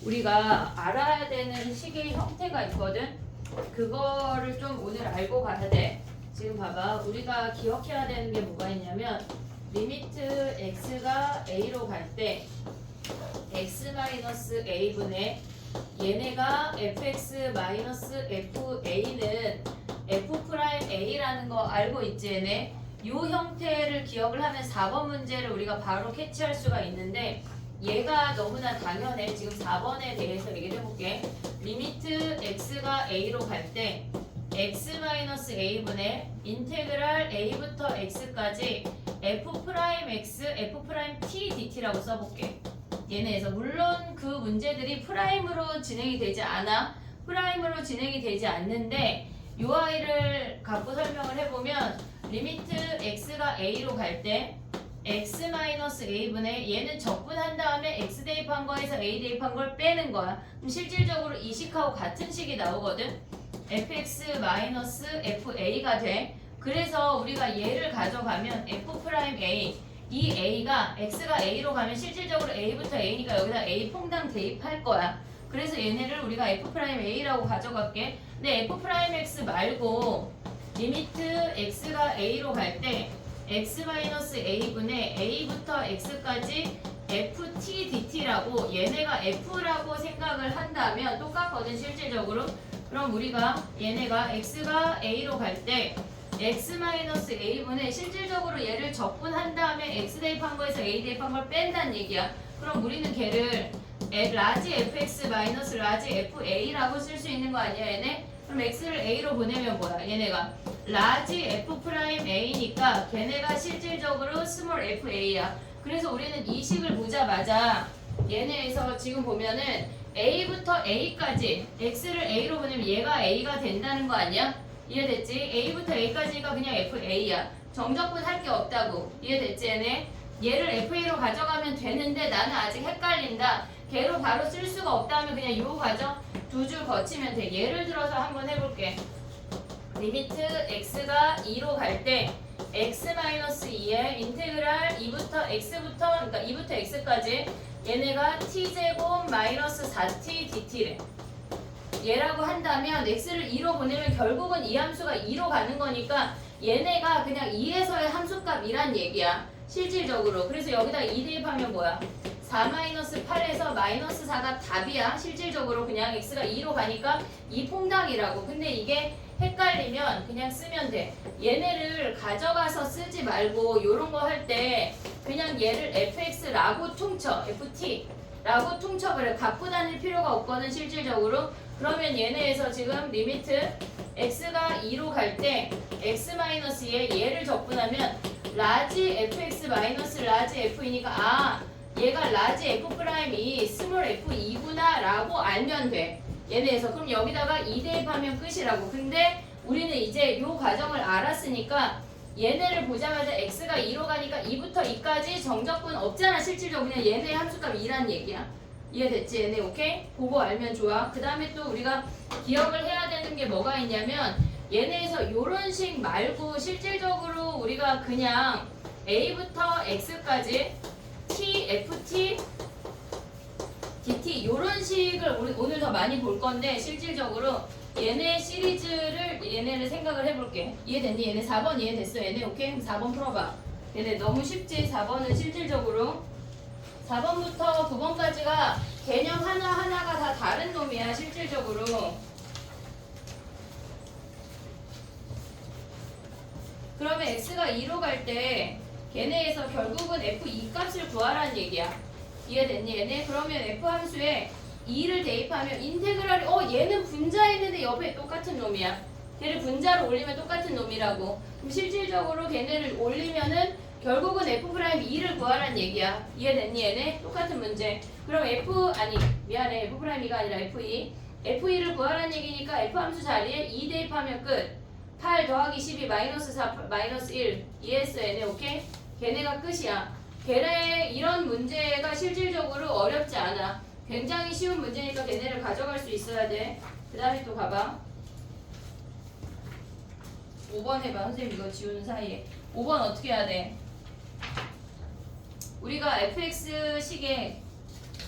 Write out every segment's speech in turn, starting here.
우리가 알아야 되는 식의 형태가 있거든. 그거를 좀 오늘 알고 가야 돼. 지금 봐봐. 우리가 기억해야 되는 게 뭐가 있냐면 리미트 x가 a로 갈 때 x-a분의 얘네가 fx-fa는 f'a라는 거 알고 있지 얘네? 이 형태를 기억을 하면 4번 문제를 우리가 바로 캐치할 수가 있는데 얘가 너무나 당연해. 지금 4번에 대해서 얘기를 해볼게. 리미트 x가 a로 갈 때 x-a분의 인테그랄 a부터 x까지 f'x, f't dt라고 써볼게. 얘네에서 물론 그 문제들이 프라임으로 진행이 되지 않아. 프라임으로 진행이 되지 않는데 이 아이를 갖고 설명을 해보면 리미트 x가 a로 갈 때 x-a분의 얘는 적분한 다음에 x 대입한 거에서 a 대입한 걸 빼는 거야. 그럼 실질적으로 이 식하고 같은 식이 나오거든. fx-fa가 돼. 그래서 우리가 얘를 가져가면 f'A 이 a가 x가 a로 가면 실질적으로 a부터 a니까 여기다 a 퐁당 대입할 거야. 그래서 얘네를 우리가 f'A라고 가져갈게. 근데 f'x 말고 리미트 x가 a로 갈 때 x-a분의 a부터 x까지 ft dt라고 얘네가 f라고 생각을 한다면 똑같거든 실질적으로. 그럼 우리가 얘네가 x가 a로 갈 때 x-a분의 실질적으로 얘를 적분한 다음에 x 대입한 거에서 a 대입한 걸 뺀다는 얘기야. 그럼 우리는 걔를 라지 fx 마이너스 라지 fa라고 쓸 수 있는 거 아니야 얘네? 그럼 x를 a로 보내면 뭐야? 얘네가 라지 f'a니까 걔네가 실질적으로 스몰 fa야. 그래서 우리는 이 식을 보자마자 얘네에서 지금 보면은 a부터 a까지 x를 a로 보내면 얘가 a가 된다는 거 아니야? 이해됐지? a부터 a까지가 그냥 fa야. 정적분 할 게 없다고. 이해됐지 얘네? 얘를 fa로 가져가면 되는데 나는 아직 헷갈린다. 걔로 바로 쓸 수가 없다면 그냥 요 과정 두 줄 거치면 돼. 예를 들어서 한번 해볼게. 리미트 x가 2로 갈 때 x-2에 인테그랄 2부터 x부터 그러니까 2부터 x까지 얘네가 t제곱 마이너스 4t dt래. 얘라고 한다면 x를 2로 보내면 결국은 이 함수가 2로 가는 거니까 얘네가 그냥 2에서의 함수값이란 얘기야. 실질적으로. 그래서 여기다 2 대입하면 뭐야? 4-8에서 마이너스 4가 답이야. 실질적으로 그냥 x가 2로 가니까 2 퐁당이라고. 근데 이게 헷갈리면 그냥 쓰면 돼. 얘네를 가져가서 쓰지 말고 요런 거 할 때 그냥 얘를 fx라고 퉁쳐. ft라고 퉁쳐. 그래. 갖고 다닐 필요가 없거든 실질적으로. 그러면 얘네에서 지금 리미트 x가 2로 갈 때 x-2에 얘를 적분하면 라지 fx 마이너스 라지 f이니까 아 얘가 라지 f'이 스몰 f2구나 라고 알면 돼. 얘네에서 그럼 여기다가 2 대입하면 끝이라고. 근데 우리는 이제 요 과정을 알았으니까 얘네를 보자마자 x가 2로 가니까 2부터 2까지 정적분 없잖아. 실질적으로 그냥 얘네 함수값 2란 얘기야. 이해됐지? 얘네 오케이? 그거 알면 좋아. 그 다음에 또 우리가 기억을 해야 되는 게 뭐가 있냐면 얘네에서 요런 식 말고 실질적으로 우리가 그냥 a부터 x까지 t, ft, dt 요런 식을 우리 오늘 더 많이 볼 건데 실질적으로 얘네 시리즈를 얘네를 생각을 해볼게. 이해됐니? 얘네 4번 이해됐어? 얘네 오케이? 그럼 4번 풀어봐. 얘네 너무 쉽지? 4번은 실질적으로 4번부터 9번까지가 개념 하나하나가 다 다른 놈이야 실질적으로. 그러면 x가 2로 갈 때 걔네에서 결국은 f2 값을 구하라는 얘기야. 이해됐니 얘네? 그러면 f 함수에 2를 대입하면 인테그랄이 얘는 분자했는데 옆에 똑같은 놈이야. 걔를 분자로 올리면 똑같은 놈이라고. 그럼 실질적으로 걔네를 올리면은 결국은 f'2를 구하라는 얘기야. 이해됐니 얘네? 똑같은 문제. 그럼 미안해. f'이가 아니라 f2를 구하라는 얘기니까 f 함수 자리에 2 대입하면 끝. 8 더하기 12 마이너스 4 마이너스 1 이해했어 얘네 오케이? 걔네가 끝이야. 걔네 이런 문제가 실질적으로 어렵지 않아. 굉장히 쉬운 문제니까 걔네를 가져갈 수 있어야 돼. 그 다음에 또 가봐. 5번 해봐. 선생님 이거 지우는 사이에 5번 어떻게 해야 돼? 우리가 fx식에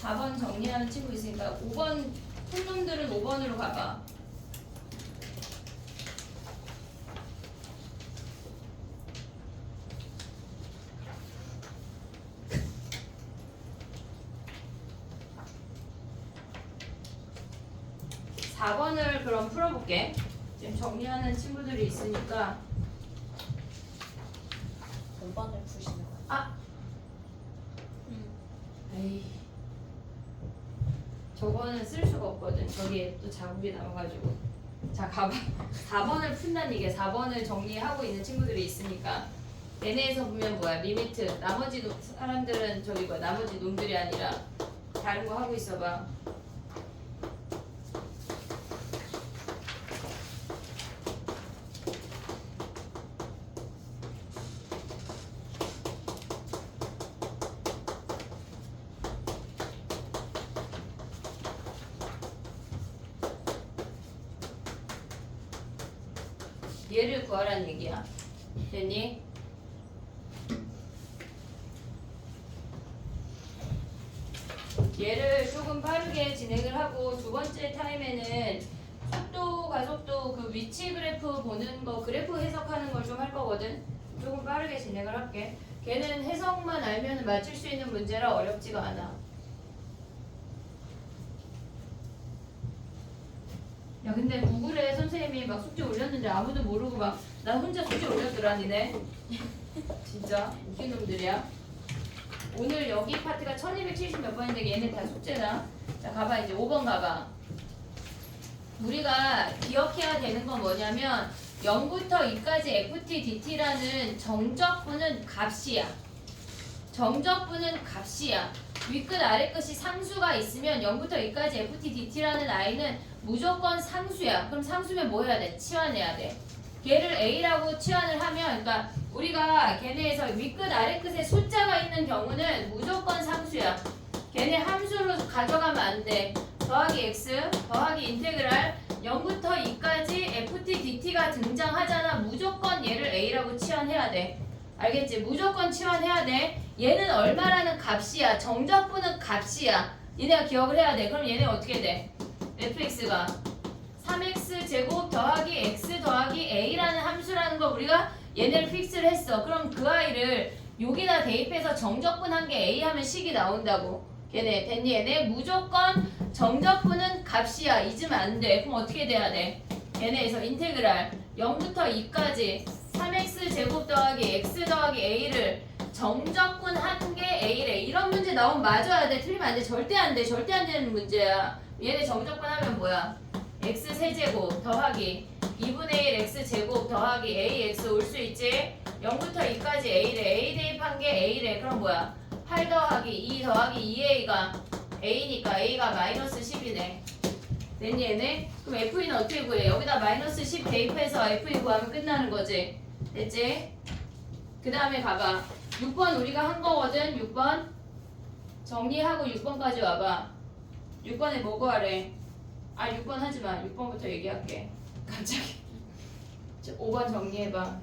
4번 정리하는 친구 있으니까 5번 큰 놈들은 5번으로 가봐. 사 번을 그럼 풀어볼게. 지금 정리하는 친구들이 있으니까 5번을 푸시는 거예요. 아! 에이 저거는 쓸 수가 없거든. 저기에 또 자국이 남아가지고. 자 가봐. 4번을 푼다는 이게 4번을 정리하고 있는 친구들이 있으니까 얘네에서 보면 뭐야 리미트 나머지 사람들은 저기 뭐야 나머지 놈들이 아니라 다른 거 하고 있어봐. 얘를 구하라는 얘기야. 됐니? 얘를 조금 빠르게 진행을 하고 두 번째 타임에는 속도, 가속도 그 위치 그래프 보는 거 그래프 해석하는 걸 좀 할 거거든. 조금 빠르게 진행을 할게. 걔는 해석만 알면 맞출 수 있는 문제라 어렵지가 않아. 야 근데 구글에 선생님이 막 숙제 올렸는데 아무도 모르고 막 나 혼자 숙제 올렸더라 니네. 진짜 웃긴 놈들이야. 오늘 여기 파트가 1270 몇 번인데 얘네 다 숙제다. 자 가봐 이제 5번 가봐. 우리가 기억해야 되는 건 뭐냐면 0부터 2까지 ft dt라는 정적분은 값이야. 정적분은 값이야. 윗끝 아래끝이 상수가 있으면 0부터 2까지 ft dt라는 i는 무조건 상수야. 그럼 상수면 뭐 해야 돼? 치환해야 돼. 걔를 a라고 치환을 하면 그러니까 우리가 걔네에서 윗끝 아래끝에 숫자가 있는 경우는 무조건 상수야. 걔네 함수로 가져가면 안 돼. 더하기 x 더하기 인테그랄 0부터 2까지 ft dt가 등장하잖아. 무조건 얘를 a라고 치환해야 돼. 알겠지? 무조건 치환해야 돼. 얘는 얼마라는 값이야. 정적분은 값이야. 얘네가 기억을 해야 돼. 그럼 얘네 어떻게 돼? fx가 3x 제곱 더하기 x 더하기 a라는 함수라는 거 우리가 얘네를 픽스를 했어. 그럼 그 아이를 여기다 대입해서 정적분 한 개 a 하면 식이 나온다고. 얘네 됐니? 얘네 무조건 정적분은 값이야. 잊으면 안 돼. 그럼 어떻게 돼야 돼? 얘네에서 인테그랄 0부터 2까지 3x 제곱 더하기 x 더하기 a를 정적분 한 개 a래. 이런 문제 나오면 맞아야 돼. 틀리면 안 돼. 절대 안 돼. 절대 안 되는 문제야. 얘네 정적분 하면 뭐야? x 세제곱 더하기 2분의 1 x 제곱 더하기 ax 올 수 있지? 0부터 2까지 a래. a 대입한 게 a래. 그럼 뭐야? 8 더하기 2 더하기 2a가 a니까 a가 마이너스 10이네. 됐니 얘네? 그럼 f는 어떻게 구해? 여기다 마이너스 10 대입해서 f 구하면 끝나는 거지. 됐지? 그 다음에 봐봐. 6번 우리가 한 거거든. 6번 정리하고 6번까지 와봐. 6번에 뭐 구하래? 아 6번 하지마. 6번부터 얘기할게. 갑자기 5번 정리해봐.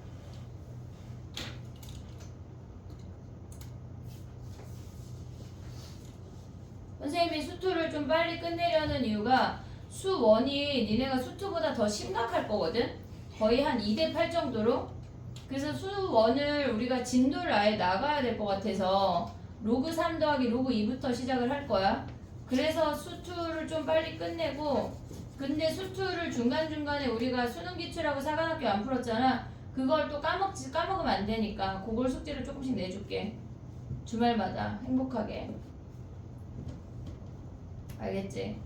선생님이 수투를 좀 빨리 끝내려는 이유가 수1이 니네가 수투보다 더 심각할 거거든? 거의 한 2대8 정도로. 그래서 수1을 우리가 진도를 아예 나가야 될 것 같아서 로그 3 더하기 로그 2부터 시작을 할 거야. 그래서 수투를 좀 빨리 끝내고, 근데 수투를 중간중간에 우리가 수능 기출하고 사관학교 안 풀었잖아. 그걸 또 까먹으면 안 되니까 그걸 숙제를 조금씩 내줄게. 주말마다 행복하게. 알겠지?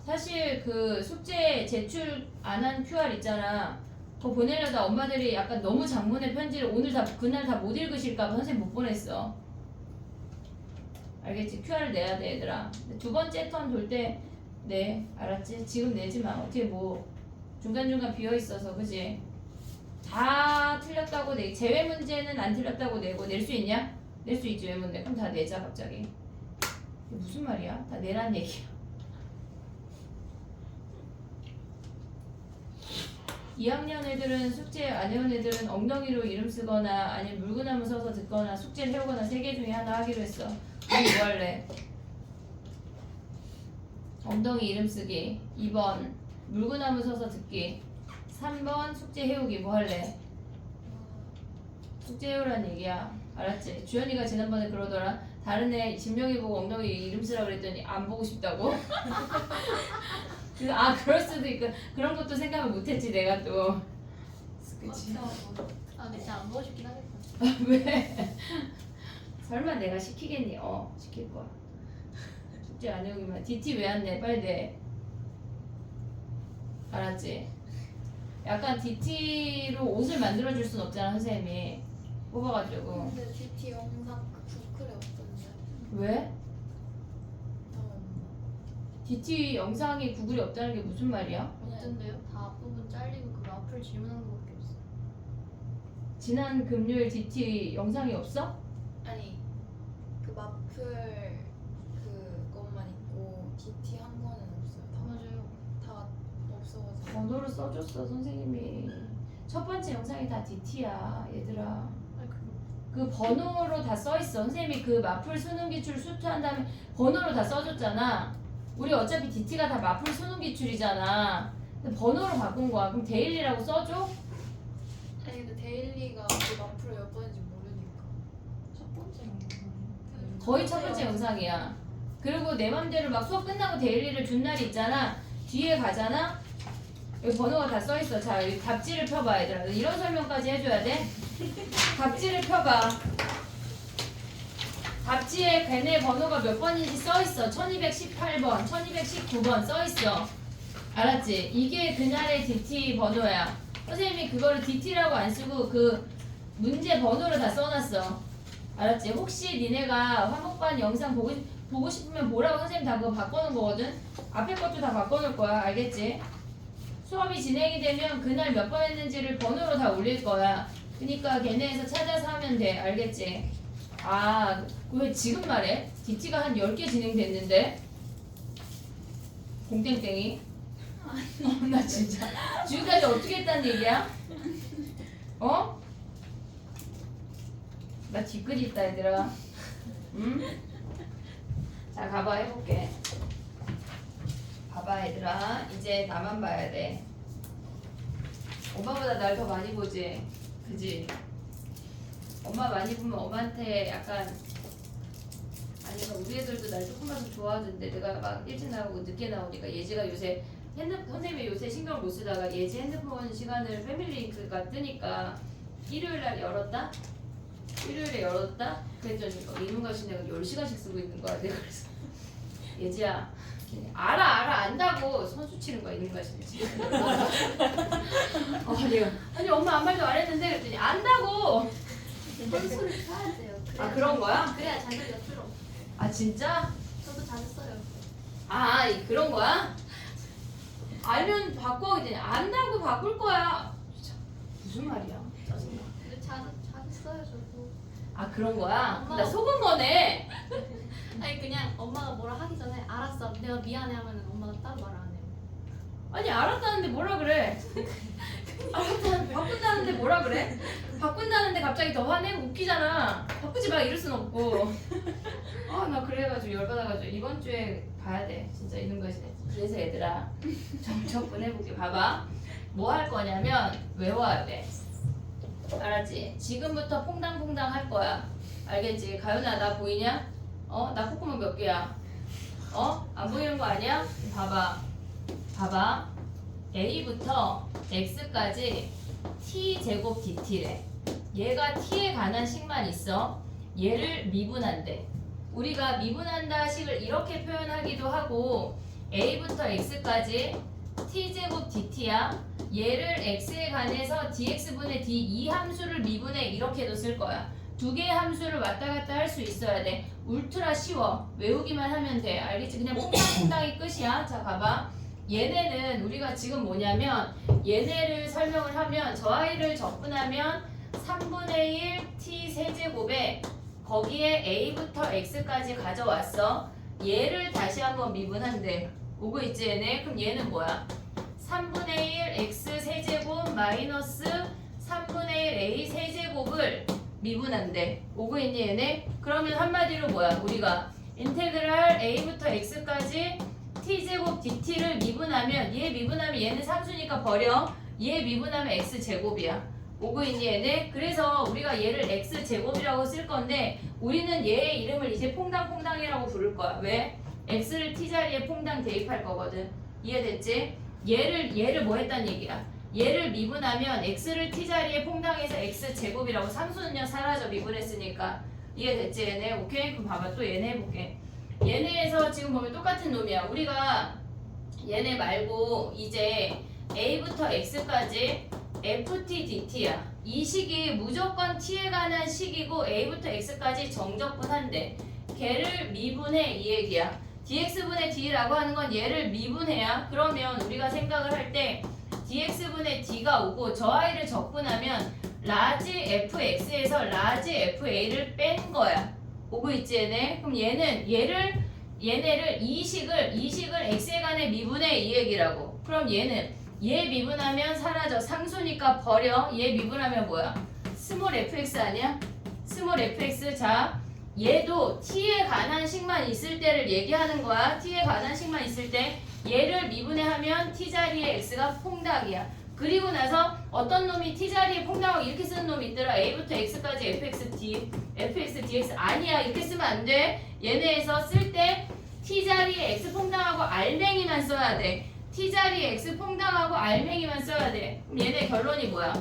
사실 그 숙제 제출 안 한 QR 있잖아. 그거 보내려다 엄마들이 약간 너무 장문의 편지를 오늘 다 그날 다 못 읽으실까봐 선생님 못 보냈어. 알겠지? QR을 내야 돼 얘들아. 두 번째 턴 돌 때 네, 알았지? 지금 내지 마. 어떻게 뭐 중간중간 비어 있어서 그지? 다 틀렸다고 내. 제외 문제는 안 틀렸다고 내고 낼 수 있냐? 낼 수 있지. 왜 못 내? 그럼 다 내자 갑자기. 이게 무슨 말이야? 다 내란 얘기야. 2학년 애들은 숙제 안 해온 애들은 엉덩이로 이름 쓰거나 아니면 물구나무 서서 듣거나 숙제를 해오거나 세 개 중에 하나 하기로 했어. 우리 뭐 할래? 엉덩이 이름 쓰기. 2번 물구나무 서서 듣기. 3번 숙제 해오기. 뭐 할래? 숙제 해오라는 얘기야. 알았지? 주연이가 지난번에 그러더라. 다른 애 진명이 보고 엉덩이 이름 쓰라 그랬더니 안 보고 싶다고. 아 그럴 수도 있고 그런 것도 생각을 못했지 내가 또. 그치? 아 근데 진짜 안 보고 싶긴 하겠다. 왜? 설마 내가 시키겠니? 시킬 거야. 숙제 안 해오기만. DT 왜 안 내? 빨리 내. 알았지? 약간 DT로 옷을 만들어줄 순 없잖아 선생님이. 뽑아가지고. 근데 DT 영상 그 부클에 없던데. 왜? 없나? DT 영상이 구글이 없다는 게 무슨 말이야? 없던데요? 다 앞부분 잘리고 그 앞을 질문하는 거밖에 없어. 지난 금요일 DT 영상이 없어? 아니 그 마플 그것만 있고 DT 한 거는 없어요. 맞아요. 다 없어가지고. 번호를 써줬어 선생님이. 첫 번째 영상이 다 DT야 얘들아. 아니 그 번호로 다 써있어. 선생님이 그 마플 수능 기출 수투한 다음에 번호로 다 써줬잖아. 우리 어차피 DT가 다 마플 수능 기출이잖아. 근데 번호로 바꾼 거야. 그럼 데일리라고 써줘? 아니 근데 데일리가 그 마플을 몇 번인지 모르니까. 첫 번째 영상. 거의 첫 번째 영상이야. 그리고 내 맘대로 막 수업 끝나고 데일리를 준 날이 있잖아. 뒤에 가잖아. 여기 번호가 다 써있어. 자 여기 답지를 펴봐 얘들아. 이런 설명까지 해줘야 돼. 답지를 펴봐. 답지에 걔네 번호가 몇 번인지 써있어. 1218번, 1219번 써있어. 알았지? 이게 그날의 DT 번호야. 선생님이 그거를 DT라고 안 쓰고 그 문제 번호를 다 써놨어. 알았지? 혹시 니네가 화목반 영상 보고 싶으면 보라고 선생님 다 그거 바꿔놓은 거거든? 앞에 것도 다 바꿔놓을 거야. 알겠지? 수업이 진행이 되면 그날 몇 번 했는지를 번호로 다 올릴 거야. 그니까 걔네에서 찾아서 하면 돼. 알겠지? 아, 왜 지금 말해? DT가 한 10개 진행됐는데? 공땡땡이? 나 진짜. 지금까지 어떻게 했다는 얘기야? 어? 나 뒤끝 있다 얘들아. 응? 자 가봐 해볼게. 봐봐 얘들아. 이제 나만 봐야 돼. 엄마보다 날 더 많이 보지? 그지? 엄마 많이 보면 엄마한테 약간 아니면 우리 애들도 날 조금만 더 좋아하던데 내가 막 일찍 나오고 늦게 나오니까 예지가 요새 선생님이 요새 신경 못 쓰다가 예지 핸드폰 시간을 패밀리링크가 뜨니까 일요일날 열었다? 일요일에 열었다? 그랬더니 이놈과 신내가 10시간씩 쓰고 있는 거야. 내가 그래서 예지야 알아 안다고 선수 치는 거야 이놈과 신내 내가 아니 엄마 아무 말도 안 했는데 그랬더니 안다고. 선수를 펴야 돼요. 아 그런 거야? 그래야 자격이 없어. 아 진짜? 저도 자주 써요. 아 그런 거야? 알면 바꿔 이제 안다고 바꿀 거야. 진짜 무슨 말이야? 짜증나. 근데 자주 써요 저도. 아 그런 거야? 엄마. 나 속은 거네. 아니 그냥 엄마가 뭐라 하기 전에 알았어 내가 미안해 하면은 엄마가 따로 말 안 해요. 아니 알았다는데 뭐라 그래? 알았다는데 바꾼다는데 뭐라 그래? 바꾼다는데 갑자기 더 화내고 웃기잖아. 바꾸지 마 이럴 순 없고. 아 나 그래가지고 열받아가지고 이번 주에 봐야 돼. 진짜 이런 거지. 그래서 얘들아 정적분 해볼게. 봐봐. 뭐 할 거냐면 외워야 돼. 알았지? 지금부터 퐁당퐁당 할 거야. 알겠지? 가윤아 나 보이냐? 나 콧구멍 몇 개야? 안 보이는 거 아니야? 봐봐. A부터 X까지 T제곱 DT래. 얘가 T에 관한 식만 있어. 얘를 미분한대. 우리가 미분한다 식을 이렇게 표현하기도 하고 A부터 X까지 T제곱 DT야. 얘를 X에 관해서 DX분의 D 이 함수를 미분해 이렇게도 쓸 거야. 두 개의 함수를 왔다 갔다 할 수 있어야 돼. 울트라 쉬워. 외우기만 하면 돼. 알겠지? 그냥 퐁당퐁당이 끝이야. 자 봐봐. 얘네는 우리가 지금 뭐냐면 얘네를 설명을 하면 저 아이를 적분하면 3분의 1 t 세제곱에 거기에 a부터 x까지 가져왔어. 얘를 다시 한번 미분한대. 오고 있지 얘네? 그럼 얘는 뭐야? 3분의 1 x 세제곱 마이너스 3분의 1 a 세제곱을 미분한대. 오고 있니 얘네? 그러면 한마디로 뭐야? 우리가 인테그랄 a부터 x까지 t제곱 dt를 미분하면 얘 미분하면 얘는 상수니까 버려. 얘 미분하면 x제곱이야. 오고 있니 얘네? 그래서 우리가 얘를 x제곱이라고 쓸 건데 우리는 얘의 이름을 이제 퐁당퐁당이라고 부를 거야. 왜? x를 t자리에 퐁당 대입할 거거든. 이해됐지? 얘를 뭐 했단 얘기야? 얘를 미분하면 x를 t자리에 퐁당해서 x제곱이라고 상수는요 사라져 미분했으니까. 이해됐지 얘네? 오케이? 그럼 봐봐 또 얘네 해볼게. 얘네에서 지금 보면 똑같은 놈이야. 우리가 얘네 말고 이제 a부터 x까지 ft dt야. 이 식이 무조건 t에 관한 식이고 a부터 x까지 정적분한데 걔를 미분해 이 얘기야. dx분의 d라고 하는 건 얘를 미분해야. 그러면 우리가 생각을 할 때 dx분의 d가 오고 저 아이를 적분하면 라지 fx에서 라지 fa를 뺀 거야. 오고 있지 얘네? 그럼 얘네를 이 식을 x에 관해 미분해 이 얘기라고. 그럼 얘는 얘 미분하면 사라져. 상수니까 버려. 얘 미분하면 뭐야? 스몰 fx 아니야? 스몰 fx. 자 얘도 t에 관한 식만 있을 때를 얘기하는 거야. t에 관한 식만 있을 때 얘를 미분해 하면 t자리에 x가 퐁당이야. 그리고 나서 어떤 놈이 t자리에 퐁당하고 이렇게 쓰는 놈이 있더라. a부터 x까지 fx dx 아니야. 이렇게 쓰면 안 돼. 얘네에서 쓸 때 t자리에 x 퐁당하고 알맹이만 써야 돼. t자리에 x 퐁당하고 알맹이만 써야 돼. 그럼 얘네 결론이 뭐야?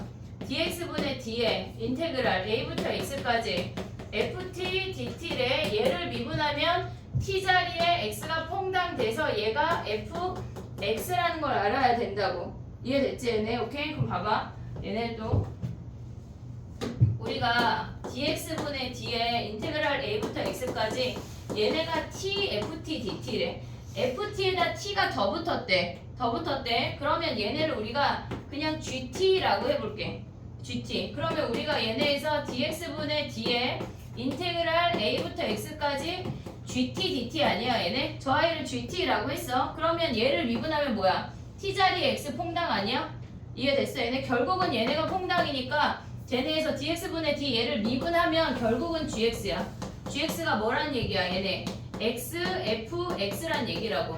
dx분의 d에 인테그랄 a부터 x까지 ft dt래. 얘를 미분하면 t자리에 x가 퐁당돼서 얘가 fx라는 걸 알아야 된다고. 이해됐지 얘네? 오케이? 그럼 봐봐. 얘네도 우리가 dx분의 d에 인테그랄 a부터 x까지 얘네가 ft dt래. ft에다 t가 더 붙었대. 그러면 얘네를 우리가 그냥 gt라고 해볼게. gt. 그러면 우리가 얘네에서 dx분의 d에 인테그랄 a부터 x까지 gt dt 아니야 얘네? 저 아이를 gt라고 했어. 그러면 얘를 미분하면 뭐야? t자리에 x 퐁당 아니야? 이해됐어 얘네? 결국은 얘네가 퐁당이니까 쟤네에서 dx분의 d 얘를 미분하면 결국은 gx야. gx가 뭐란 얘기야 얘네? x, f, x란 얘기라고.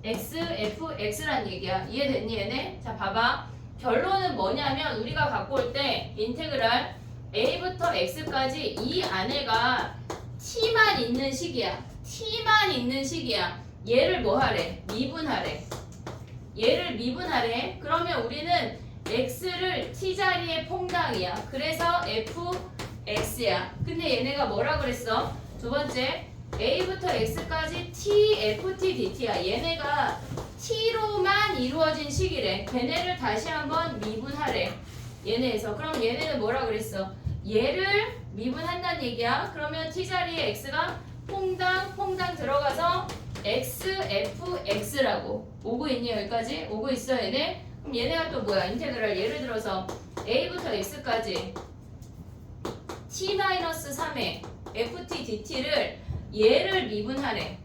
x, f, x란 얘기야. 이해됐니 얘네? 자 봐봐. 결론은 뭐냐면 우리가 갖고 올 때 인테그랄 a부터 x까지 이 안에가 t만 있는 식이야. t만 있는 식이야. 얘를 뭐 하래? 미분하래. 얘를 미분하래. 그러면 우리는 x를 t자리에 퐁당이야. 그래서 fx야. 근데 얘네가 뭐라 그랬어? 두 번째 a부터 x까지 t, ft, dt야. 얘네가 t로만 이루어진 식이래. 걔네를 다시 한번 미분하래. 얘네에서. 그럼 얘네는 뭐라 그랬어? 얘를 미분한다는 얘기야. 그러면 t자리에 x가 퐁당 들어가서 x, f, x라고. 오고 있니 여기까지? 오고 있어 얘네? 그럼 얘네가 또 뭐야? 인테그랄 예를 들어서 a부터 x까지 t-3의 ft dt를 얘를 미분하래.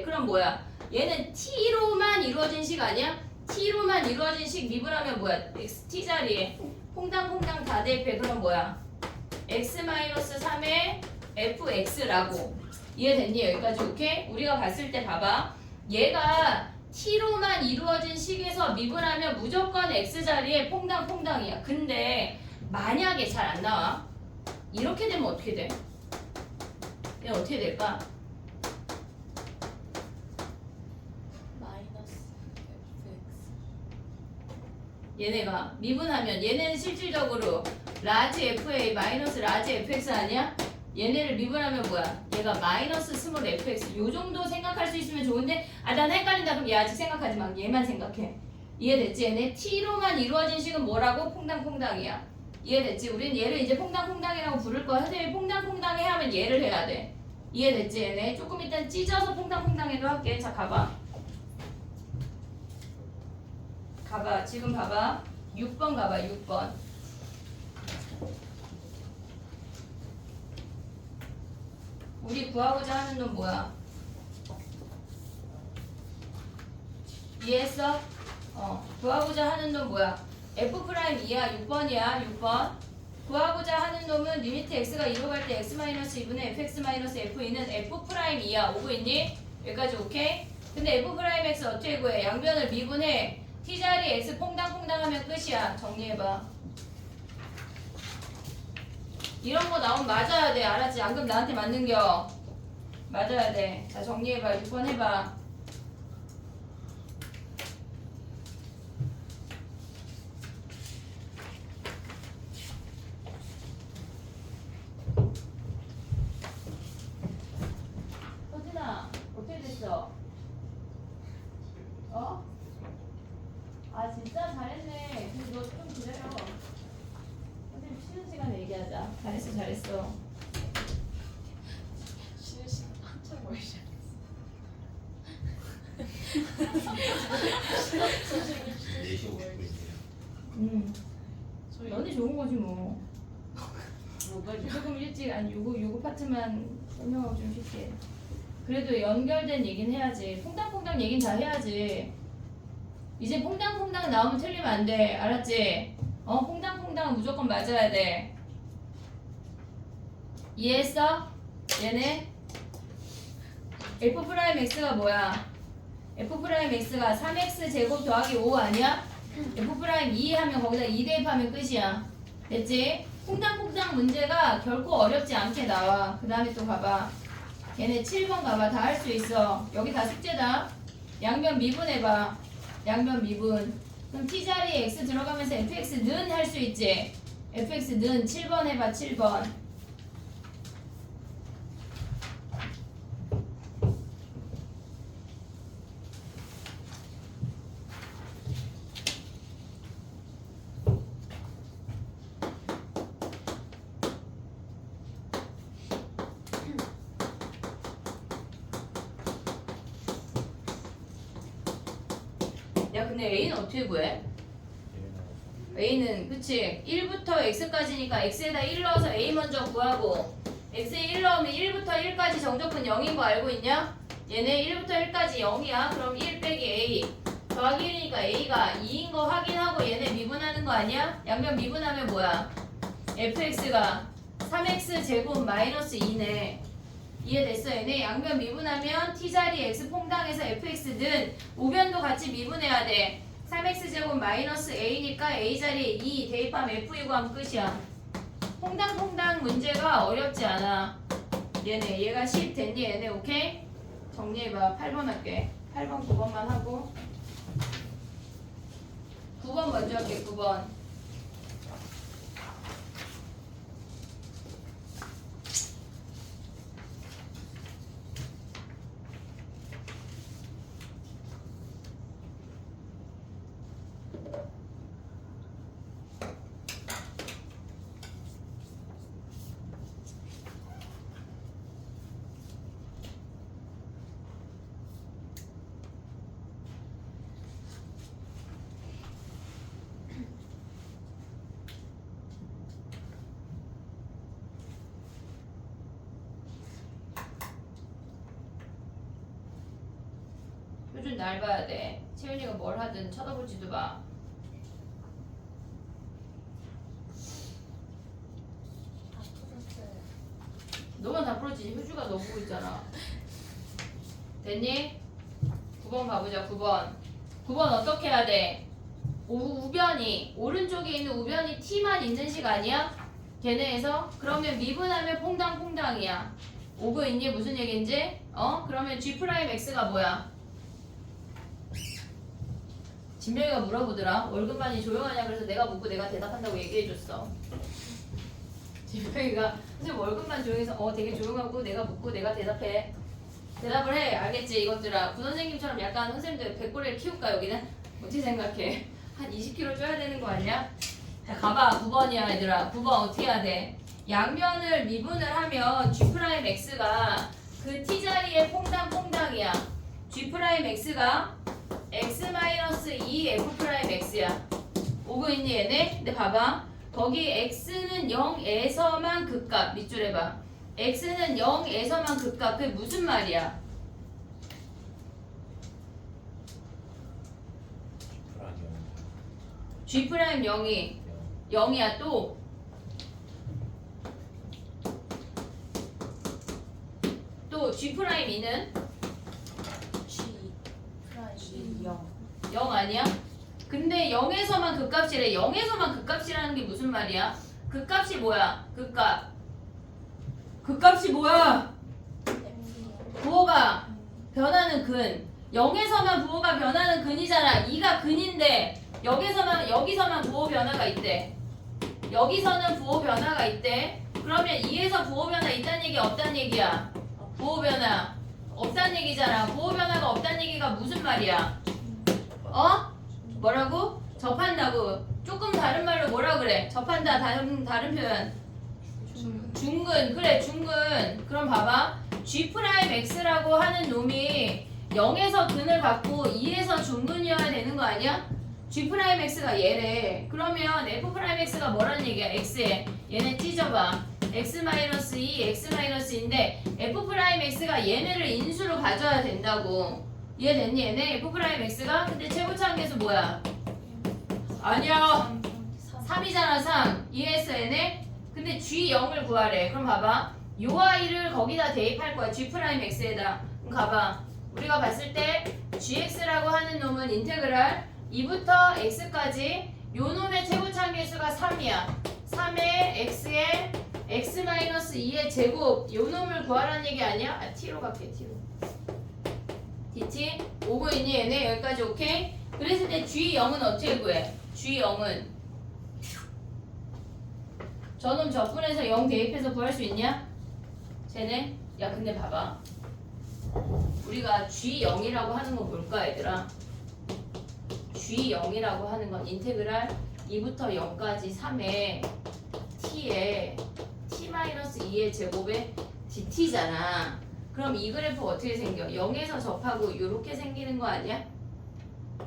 그럼 뭐야? 얘는 t로만 이루어진 식 아니야? t로만 이루어진 식 미분하면 뭐야? x t자리에 퐁당 다 대입해. 그럼 뭐야? x-3의 fx라고. 이해됐니? 여기까지 오케이? 우리가 봤을 때 봐봐. 얘가 t로만 이루어진 식에서 미분하면 무조건 x자리에 퐁당이야. 근데 만약에 잘 안 나와. 이렇게 되면 어떻게 돼? 얘 어떻게 될까? 마이너스 fx. 얘네가 미분하면 얘네는 실질적으로 라지 fa 마이너스 라지 fx 아니야? 얘네를 미분하면 뭐야? 얘가 마이너스 스몰 fx. 요 정도 생각할 수 있으면 좋은데 난 헷갈린다. 그럼 얘 아직 생각하지 마. 얘만 생각해. 이해됐지? 얘네 t로만 이루어진 식은 뭐라고? 퐁당이야. 이해됐지? 우린 얘를 이제 퐁당이라고 부를 거야. 선생님이 퐁당해 하면 얘를 해야 돼. 이해됐지? 얘네 조금 이따 찢어서 퐁당해도 할게. 자 가봐. 지금 봐봐. 6번 가봐. 6번. 우리 구하고자 하는 놈 뭐야? 이해했어? 구하고자 하는 놈 뭐야? F'2야 6번이야 6번. 구하고자 하는 놈은 리미트 x가 2로 갈 때 x-2분의 fx-f는 F'2야. 오고 있니? 여기까지 오케이? 근데 F'X 어떻게 구해? 양변을 미분해. T자리 x 퐁당퐁당 하면 끝이야. 정리해봐. 이런 거 나오면 맞아야 돼. 알았지? 안 그럼 나한테 맞는겨. 맞아야 돼. 자, 정리해봐. 6번 해봐. 서진아, 어떻게 됐어? 어? 아, 진짜 잘했네. 근데 너 좀 기다려. 선생님 쉬는 시간에 얘기하자. 잘했어, 잘했어. 쉬는 시간 한참 걸리지 네시 50분이에요. 저희 너네 좋은 거지 뭐. 뭐가 조금 일찍 아니 요거 파트만 설명하고 좀 쉽게. 그래도 연결된 얘기는 해야지. 퐁당퐁당 얘기는 다 해야지. 이제 퐁당퐁당 나오면 틀리면 안 돼. 알았지? 퐁당퐁당은 무조건 맞아야 돼. 이해했어? 얘네 F'X가 뭐야? F'X가 3x 제곱 더하기 5 아니야? F'2 하면 거기다 2 대입하면 끝이야. 됐지? 퐁당퐁당 문제가 결코 어렵지 않게 나와. 그 다음에 또 가봐. 걔네 7번 가봐. 다 할 수 있어. 여기 다 숙제다. 양변 미분해봐. 양변 미분. 그럼 t자리에 x 들어가면서 fx는 할 수 있지. fx는 7번 해봐. 7번. 야 근데 a는 어떻게 구해? a는 그치 1부터 x까지니까 x에다 1 넣어서 a 먼저 구하고 x에 1 넣으면 1부터 1까지 정적분 0인 거 알고 있냐? 얘네 1부터 1까지 0이야. 그럼 1 빼기 a 더하기 1이니까 a가 2인 거 확인하고 얘네 미분하는 거 아니야? 양변 미분하면 뭐야? fx가 3x 제곱 마이너스 2네. 이해됐어? 얘네 양변 미분하면 t자리 x 퐁당해서 fx는 우변도 같이 미분해야 돼. 3x제곱 마이너스 a니까 a자리에 2 대입하면 f 구하면 끝이야. 퐁당퐁당 문제가 어렵지 않아. 얘가 10 됐니? 얘네 오케이? 정리해봐. 8번 할게. 8번 9번만 하고 9번 먼저 할게. 9번 표준 날 봐야 돼. 채윤이가 뭘 하든 쳐다보지도 마. 다 풀었어요. 너만 다 풀었지. 효주가 너 보고 있잖아. 됐니? 9번 가보자. 9번 9번 어떻게 해야 돼? 우변이 오른쪽에 있는 우변이 t만 있는 식 아니야? 걔네에서 그러면 미분하면 퐁당퐁당이야. 오고 있니? 무슨 얘기인지? 그러면 G'X가 뭐야? 진명이가 물어보더라. 월급만이 조용하냐 그래서 내가 묻고 내가 대답한다고 얘기해줬어. 진명이가 선생님 월급만 조용해서 되게 조용하고 내가 묻고 내가 대답해. 대답을 해. 알겠지 이것들아. 부선생님처럼 약간 선생님들 백골을 키울까 여기는? 어떻게 생각해? 한 20kg 쪄야 되는 거 아니야? 자 가봐. 9번이야 얘들아. 9번 어떻게 해야 돼? 양면을 미분을 하면 G'X가 그 t자리에 퐁당퐁당이야. G'X가 x-2 f'x야. 오고 있니 얘네? 근데 봐봐. 거기 x는 0에서만 극값. 밑줄에 봐. x는 0에서만 극값. 그게 무슨 말이야? G 프라임 0이 0이야. 또 G 프라임 2는 G 프라임 0. 0 아니야? 근데 0에서만 극값이래. 0에서만 극값이라는 게 무슨 말이야? 극값이 뭐야? 극값이 뭐야? 부호가 변하는 근. 0에서만 부호가 변하는 근이잖아. 2가 근인데 여기서만 부호 변화가 있대. 여기서는 부호 변화가 있대. 그러면 2에서 부호 변화 있다는 얘기 없다는 얘기야? 부호 변화 없다는 얘기잖아. 부호 변화가 없다는 얘기가 무슨 말이야? 뭐라고? 접한다고. 조금 다른 말로 뭐라 그래? 접한다. 다른 표현. 중근. 그래, 중근. 그럼 봐봐. G'X라고 하는 놈이 0에서 근을 갖고 2에서 중근이어야 되는 거 아니야? G'X가 얘래. 그러면 F'X가 뭐라는 얘기야? X에. 얘네 찢어봐. X-2, X-2인데 F'X가 얘네를 인수로 가져야 된다고. 이해됐니? 얘네 F'X가? 근데 최고차항계수 뭐야? 아니야. 3이잖아 3. 이해했어 얘네? 근데 G0을 구하래. 그럼 봐봐. 요 아이를 거기다 대입할 거야. G'X에다. 그럼 가봐. 우리가 봤을 때 Gx라고 하는 놈은 인테그랄 2부터 x까지 요 놈의 최고차항계수가 3이야. 3의 x에 x-2의 제곱 요 놈을 구하라는 얘기 아니야? t로 갈게 t로. dt 오고 있니 얘네? 여기까지 오케이? 그랬을 때 G0은 어떻게 구해? G0은 저놈 적분해서 0 대입해서 구할 수 있냐? 쟤네? 야 근데 봐봐. 우리가 G0이라고 하는 건 뭘까 얘들아? G0이라고 하는 건 인테그랄 2부터 0까지 3의 t에 t-2의 제곱에 dt잖아. 그럼 이 그래프 어떻게 생겨? 0에서 접하고 요렇게 생기는 거 아니야?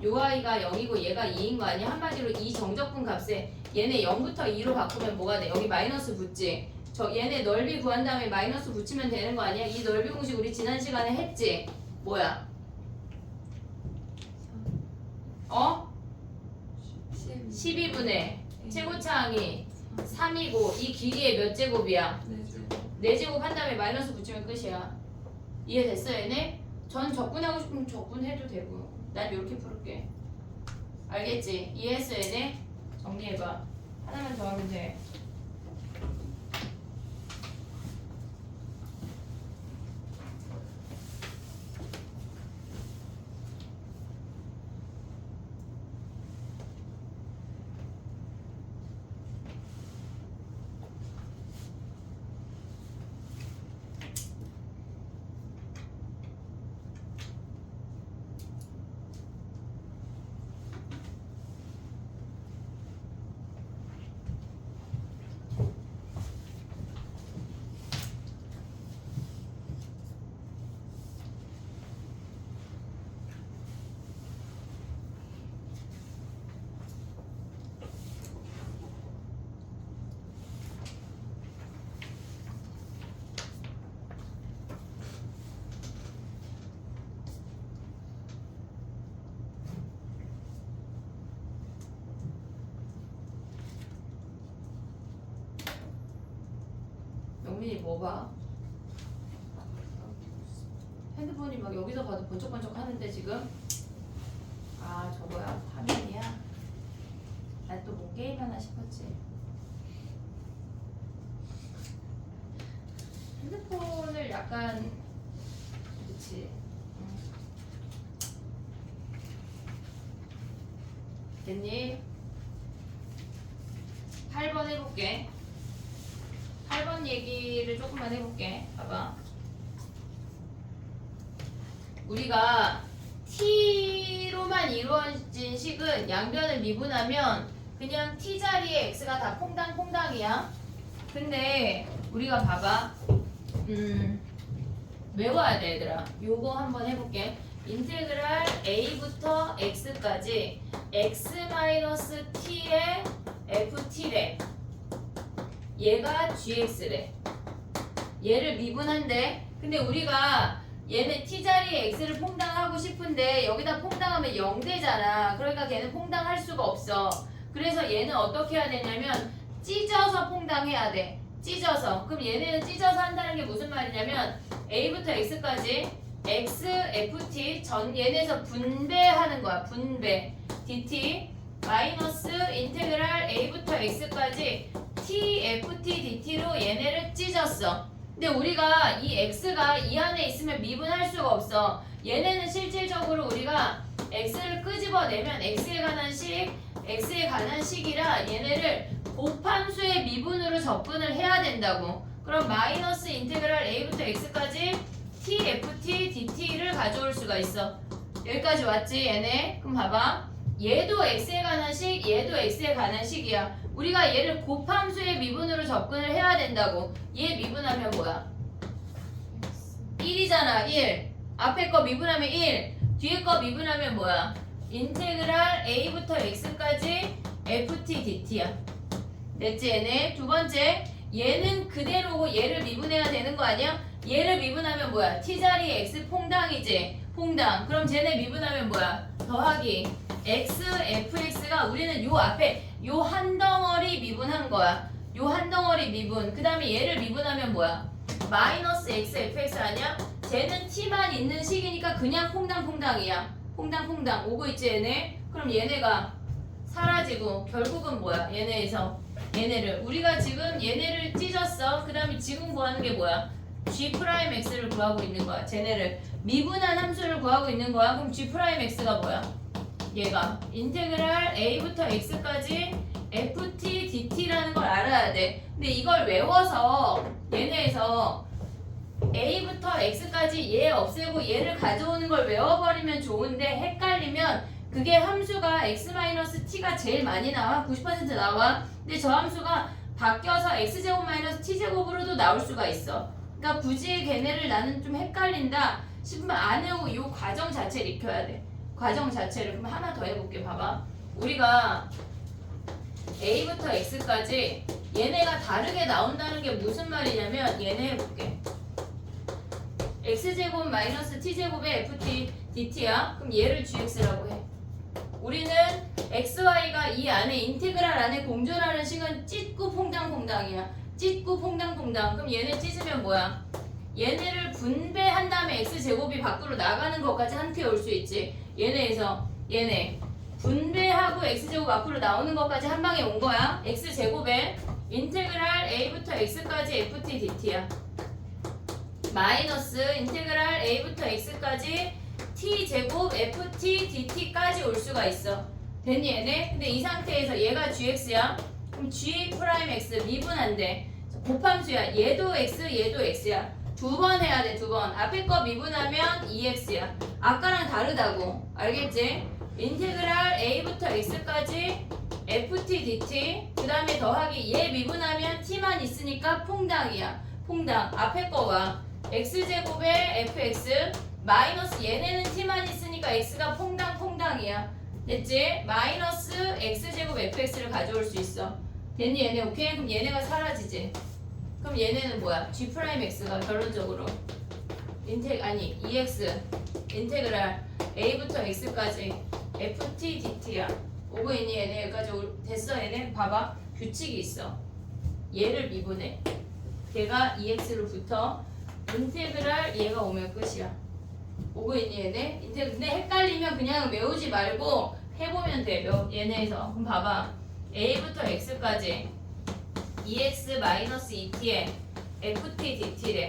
요 아이가 0이고 얘가 2인 거 아니야? 한마디로 이 정적분 값에 얘네 0부터 2로 바꾸면 뭐가 돼? 여기 마이너스 붙지? 얘네 넓이 구한 다음에 마이너스 붙이면 되는 거 아니야? 이 넓이 공식 우리 지난 시간에 했지? 뭐야? 12분의 최고차항이 3이고 이 길이의 몇 제곱이야? 4제곱 한 다음에 마이너스 붙이면 끝이야. 이해됐어 얘네? 전 적분하고 싶으면 적분해도 되고 난 이렇게 풀을게. 알겠지? 이해했어 얘네? 정리해봐. 하나만 더 하면 돼. 영민이 뭐 봐? 핸드폰이 막 여기서 봐도 번쩍번쩍 하는데 지금? 아 저거야? 화면이야? 난 또 뭐 게임 하나 싶었지. 핸드폰을 약간 그치 됐니? 8번 해볼게. 8번 얘기를 조금만 해볼게. 봐봐. 우리가 t로만 이루어진 식은 양변을 미분하면 그냥 t 자리에 x가 다 퐁당퐁당이야. 근데 우리가 봐봐. 외워야 돼 얘들아. 요거 한번 해볼게. 인테그랄 a부터 x까지 x-t의 ft래. 얘가 gx래. 얘를 미분한대. 근데 우리가 얘네 t자리에 x를 퐁당하고 싶은데 여기다 퐁당하면 0 되잖아. 그러니까 걔는 퐁당할 수가 없어. 그래서 얘는 어떻게 해야 되냐면 찢어서 퐁당해야 돼. 찢어서. 그럼 얘네는 찢어서 한다는 게 무슨 말이냐면 A부터 X까지 X, FT 전 얘네에서 분배하는 거야. 분배. DT 마이너스 인테그랄 A부터 X까지 T, FT, DT로 얘네를 찢었어. 근데 우리가 이 X가 이 안에 있으면 미분할 수가 없어. 얘네는 실질적으로 우리가 X를 끄집어내면 X에 관한 식이라 얘네를 곱함수의 미분으로 접근을 해야 된다고. 그럼 마이너스 인테그랄 A부터 X까지 T, FT, DT를 가져올 수가 있어. 여기까지 왔지 얘네? 그럼 봐봐. 얘도 X에 관한 식, 얘도 X에 관한 식이야. 우리가 얘를 곱함수의 미분으로 접근을 해야 된다고. 얘 미분하면 뭐야? 1이잖아. 1. 앞에 거 미분하면 1. 뒤에 거 미분하면 뭐야? 인테그랄 A부터 X까지 FT, DT야. 됐지 얘네? 두 번째, 얘는 그대로고 얘를 미분해야 되는 거 아니야? 얘를 미분하면 뭐야? T자리 X 퐁당이지? 퐁당. 그럼 쟤네 미분하면 뭐야? 더하기 X, FX가 우리는 요 앞에 요 한 덩어리 미분한 거야. 요 한 덩어리 미분. 그 다음에 얘를 미분하면 뭐야? 마이너스 X, FX 아니야? 쟤는 T만 있는 식이니까 그냥 퐁당퐁당이야. 퐁당퐁당. 오고 있지 얘네? 그럼 얘네가 사라지고 결국은 뭐야? 얘네를 우리가 지금 얘네를 찢었어. 그 다음에 지금 구하는 게 뭐야? G'X를 구하고 있는 거야. 쟤네를 미분한 함수를 구하고 있는 거야. 그럼 G'X가 뭐야? 얘가 인테그랄 A부터 X까지 FT, DT라는 걸 알아야 돼. 근데 이걸 외워서 얘네에서 A부터 X까지 얘 없애고 얘를 가져오는 걸 외워버리면 좋은데 헷갈리면 그게 함수가 X-T가 제일 많이 나와. 90% 나와. 근데 저 함수가 바뀌어서 X제곱 마이너스 T제곱으로도 나올 수가 있어. 그러니까 굳이 걔네를 나는 좀 헷갈린다 싶으면 안 외우고 이 과정 자체를 익혀야 돼. 과정 자체를. 그럼 하나 더 해볼게. 봐봐. 우리가 A부터 X까지 얘네가 다르게 나온다는 게 무슨 말이냐면 얘네 해볼게. X제곱 마이너스 T제곱의 FT, DT야. 그럼 얘를 GX라고 해. 우리는 XY가 이 안에 인테그랄 안에 공존하는 식은 찢고 퐁당퐁당이야. 찢고 퐁당퐁당. 그럼 얘네 찢으면 뭐야? 얘네를 분배한 다음에 X제곱이 밖으로 나가는 것까지 함께 올 수 있지. 얘네에서 얘네 분배하고 X제곱 앞으로 나오는 것까지 한 방에 온 거야. X제곱에 인테그랄 A부터 X까지 FT, DT야. 마이너스 인테그랄 A부터 X까지 T제곱 FT, DT까지 올 수가 있어. 됐니 얘네? 근데 이 상태에서 얘가 GX야. 그럼 G'X 미분한데 곱함수야. 얘도 X, 얘도 X야. 두 번 해야 돼. 두 번. 앞에 거 미분하면 2X야. 아까랑 다르다고. 알겠지? 인테그랄 A부터 X까지 FT, DT 그 다음에 더하기 얘 미분하면 T만 있으니까 퐁당이야. 퐁당. 앞에 거와 X제곱에 FX 마이너스 얘네는 T만 있으니까 X가 퐁당퐁당이야. 됐지? 마이너스 X제곱 FX를 가져올 수 있어. 됐니 얘네? 오케이? 그럼 얘네가 사라지지. 그럼 얘네는 뭐야? G'X가 결론적으로 EX 인테그랄 A부터 X까지 FT, DT야. 오고 있니 얘네? 여기까지 됐어 얘네? 봐봐. 규칙이 있어. 얘를 미분해. 걔가 EX로 붙어. 인테그랄 얘가 오면 끝이야. 오고 있니 얘네? 근데 헷갈리면 그냥 외우지 말고 해보면 돼. 얘네에서. 그럼 봐봐. A부터 X까지 EX-2T에 FT, DT래.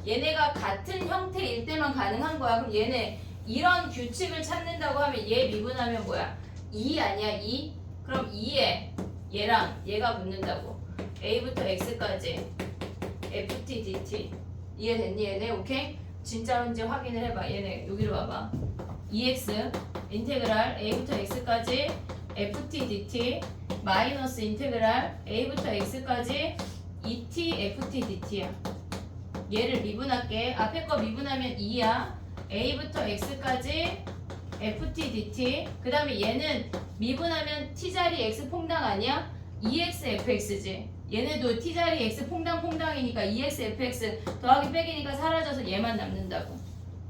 얘네가 같은 형태일 때만 가능한 거야. 그럼 얘네 이런 규칙을 찾는다고 하면 얘 미분하면 뭐야? 2 아니야? 2? 그럼 2에 얘랑 얘가 붙는다고. A부터 X까지 FT, DT 이해됐니 얘네? 오케이? 진짜인지 확인을 해봐. 얘네 여기로 와봐. EX 인테그랄 A부터 X까지 FT, DT 마이너스 인테그랄 A부터 X까지 ET, FT, DT야. 얘를 미분할게. 앞에 거 미분하면 2야. A부터 X까지 FT, DT 그 다음에 얘는 미분하면 T자리 X 퐁당 아니야? EX, FX지. 얘네도 T자리 X 퐁당퐁당이니까 EX, FX 더하기 빼기니까 사라져서 얘만 남는다고.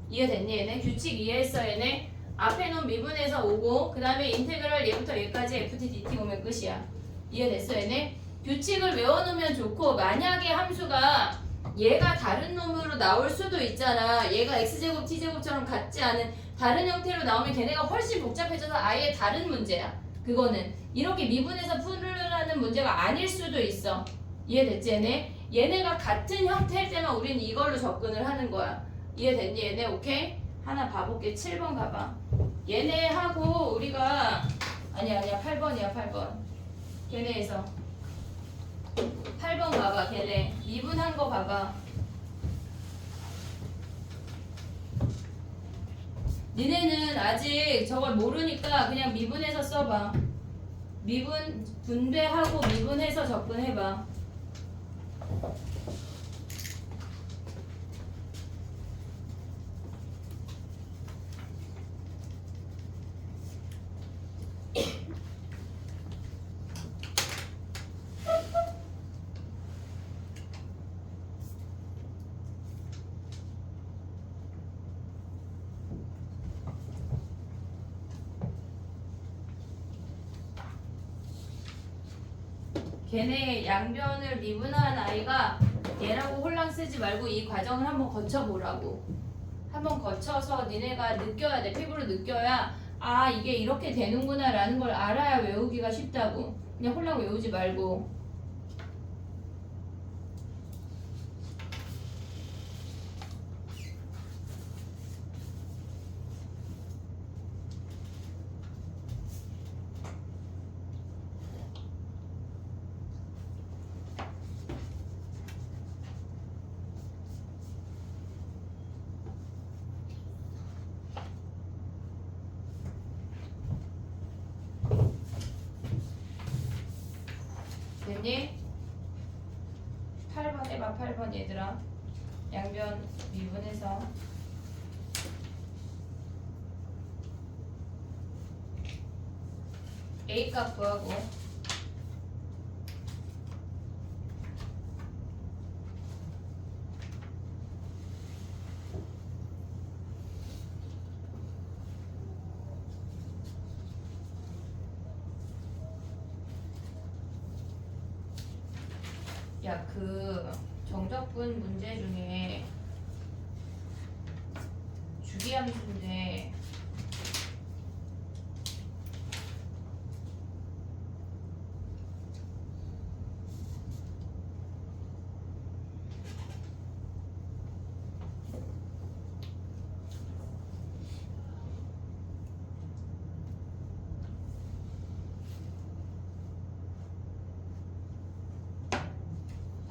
이해됐니 얘네? 규칙 이해했어 얘네? 앞에 놓은 미분에서 오고 그 다음에 인테그랄 얘부터 얘까지 ft dt 오면 끝이야. 이해됐어 얘네? 규칙을 외워놓으면 좋고 만약에 함수가 얘가 다른 놈으로 나올 수도 있잖아. 얘가 x제곱 t제곱처럼 같지 않은 다른 형태로 나오면 걔네가 훨씬 복잡해져서 아예 다른 문제야. 그거는 이렇게 미분해서 풀으라는 문제가 아닐 수도 있어. 이해됐지 얘네? 얘네가 같은 형태일 때만 우리는 이걸로 접근을 하는 거야. 이해됐니 얘네? 오케이? 하나 봐볼게. 7번 가봐. 얘네하고 우리가 아니야 8번이야 8번. 걔네에서 8번 봐봐. 걔네 미분한 거 봐봐. 니네는 아직 저걸 모르니까 그냥 미분해서 써봐. 미분 분배하고 미분해서 접근해봐. 걔네 양변을 미분한 아이가 얘라고 홀랑 쓰지 말고 이 과정을 한번 거쳐보라고. 한번 거쳐서 니네가 느껴야 돼. 피부로 느껴야 아 이게 이렇게 되는구나 라는 걸 알아야 외우기가 쉽다고. 그냥 홀랑 외우지 말고. 됐니? 8번 해봐. 8번 얘들아. 양변 미분해서 A값 구하고 야, 그 정적분 문제 중에 주기함수인데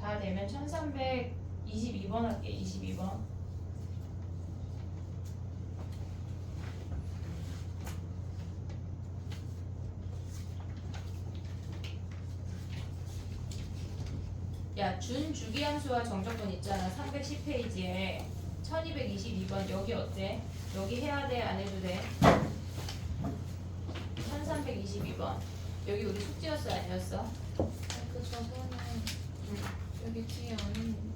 다 되면 1322번 할게. 22번. 야, 준 주기함수와 정적분 있잖아. 310페이지에 1222번 여기 어때? 여기 해야 돼? 안 해도 돼? 1322번 여기 우리 숙제였어? 아니었어? 그 저번에 여기 뒤에 안 있는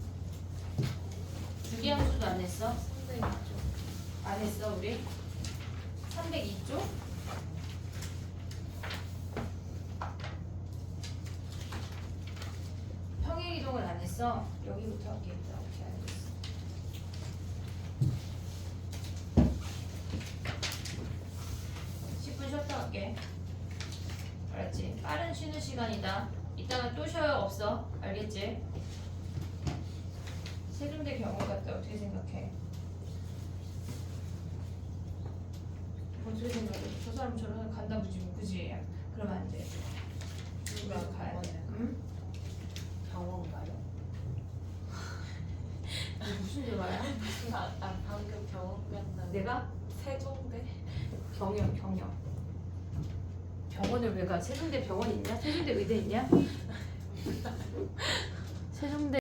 주기함수도 안 했어? 300이죠. 안 했어 우리? 302쪽? 평행이동을 안 했어? 여기부터 할게. 오케이 알겠어. 쉬었다 갈게. 알았지? 빠른 쉬는 시간이다. 이따가 또 쉬어요? 없어? 알겠지? 세종대 경우 같다. 어떻게 생각해? 어떻게 생각해? 저 사람 저러다 간다 부지 뭐 그지? 그러면 안 돼. 그래서 가야 돼. 응? 병원 가요? 너 무슨 대화야? 방금 병원 간다고. 내가? 세종대? 경영. 병원을 왜 가? 세종대 병원 있냐? 세종대 의대 있냐? 세종대